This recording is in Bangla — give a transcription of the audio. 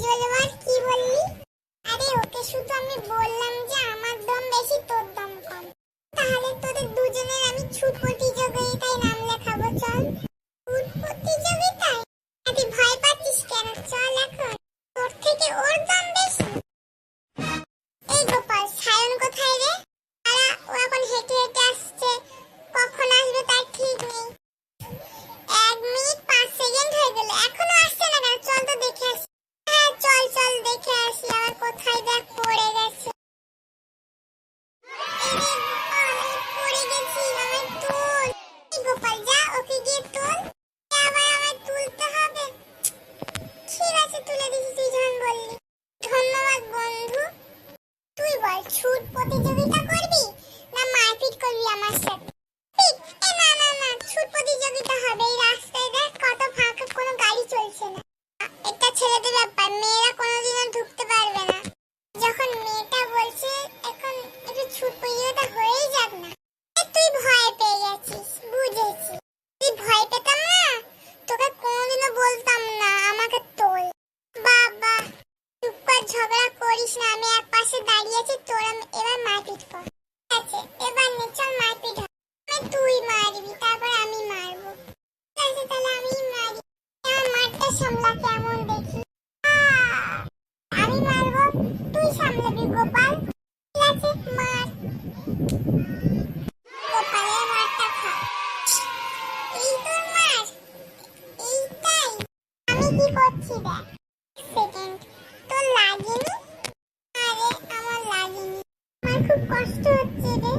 জলবার কি বললি? আরে ওকে শুধু আমি বললাম যে আমার দম বেশি তোর দম কম। তাহলে তোদের দুজনের আমি ছুট প্রতিযোগিতায় নাম লেখাবো, চল। ছুট প্রতিযোগিতায়? তুই ভয় পাচ্ছিস কেন? চল এখন। তোর থেকে ওর দম বেশি। এই গোপাল, সায়ন কোথায় রে? ও এখন হেঁটে হেঁটে আসছে, কখন আসবে তার ঠিক নেই। 1 মিনিট 5 সেকেন্ড হয়ে গেল, এখনো আসছে না কেন? চল তো দেখে আসি। হ্যাঁ চল চল দেখে আসি, আবার কোথায় ব্যাগ পড়ে গেছে। পড়ে গেছি, আমায় তুল। এই গোপাল যা, ওকে গিয়ে তুল। আবার আমায় তুলতে হবে। ঠিক আছে তুলে দিছি, তুই যখন বললি। ধন্যবাদ বন্ধু। তুই বল, ছুট প্রতিযোগিতা করবি না মারপিট করবি আমার সাথে? না না না, ছুট প্রতিযোগিতা হবে। এই রাস্তায় দেখ কত ফাঁকা, কোনো গাড়ি চলছে না। এটা ছেলেদের ব্যাপার, মেয়েরা কোনোদিনও ঢুকতে পারবে না। যখন মেয়েটা বলছে এখন একটু ছুট প্রতিযোগিতা হয়েই যাক না। তুই ভয় পেয়ে গেছিস, বুঝেছি। তুই ভয় পেতাম না, তোকে কোনোদিনও বলতাম না আমাকে তোল। বাবা চুপ কর, ঝগড়া করিস না। আমি এক পাশে দাঁড়িয়ে আছি, তোরা এবার মারপিট কর। ঠিক আছে এবার নে, চল মারপিট হবে। তুই মারবি, তারপর আমি মারবো। ঠিক আছে তাহলে আমি মারি। আমার মারটা সামলা কেমন দেখি। আমি মারবো, তুই সামলাবি গোপাল। ঠিক আছে মার। গোপালের মারটা খা। এই তোর মার, এইটাই। আমি কি করছি দেখ। সেকেন্ড, তোর লাগেনি? আরে আমার লাগেনি, আমার খুব কষ্ট হচ্ছে রে।